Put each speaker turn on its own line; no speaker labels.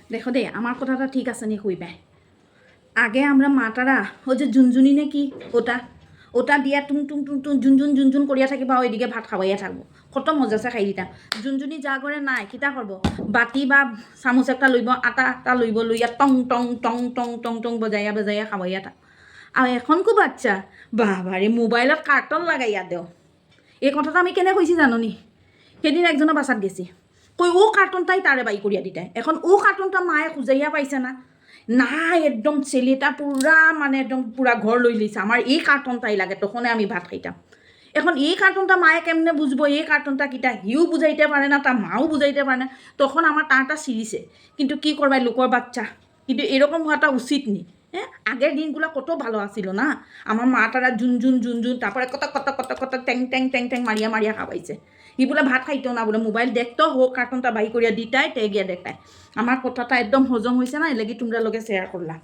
দেখো দে আমার কথাটা ঠিক আছে নি কইবে আগে আমরা মাতারা ও যে জুনজুনি নে কি ওটা ওটা দিয়া টুং টুং টুং টুং জুনজুন জুনজুন করিয়া থাকিবা ওইদিকে ভাত খাওয়াইয়া থাকবো কত মজাছে খাই দিতা জুনজুনি যা করে নাই কিতা করব বাতি বা চামুচ একটা লইব আটা এটা লইব লইয়া টং টং টং টং টং টং বজাইয়া বজাইয়া খাওয়াইয়া থাক আর এখনকো বাচ্চা বাবারে মোবাইলত কার্টন লাগাইয়া দেও এই কথাটা আমি কেনে কইছি জাননি সেদিন একজনের বাসাত গেছি কই ও কার্টনটাই তারে বাই করিয়া দিতে এখন ও কার্টনটা মায়ে খুঁজাইয়া পাইছে না নাই একদম ছেলেটা পুরা মানে একদম পুরা ঘর লই লইছে আমার এই কার্টনটাই লাগে তখনই আমি ভাত খাইতাম এখন এই কার্টনটা মায়ে কেমনে বুঝবো এই কার্টনটা কিটা হিও বুঝাইতে পারে না তার মাও বুঝাইতে পারে না তখন আমার টাটা সিরিছে কিন্তু কি করবাই লোকর বাচ্চা কিন্তু এরকম হওয়াটা উচিত নি হ্যাঁ আগের দিনগুলো কত ভালো আসিল না আমার মা তারা জুন তারপরে কত কত কত কত ট্যাং ট্যাং ট্যাং ট্যাং মারিয়া মারিয়া খাওয়াইছে ই বলে ভাত খাইতো না বলে মোবাইল দেখতো হোক কার্টনটা বাই করিয়া দিতাই তে গিয়া দেখায় আমার কথাটা একদম হজম হয়েছে না এলাকি তোমরা লোকে শেয়ার করলা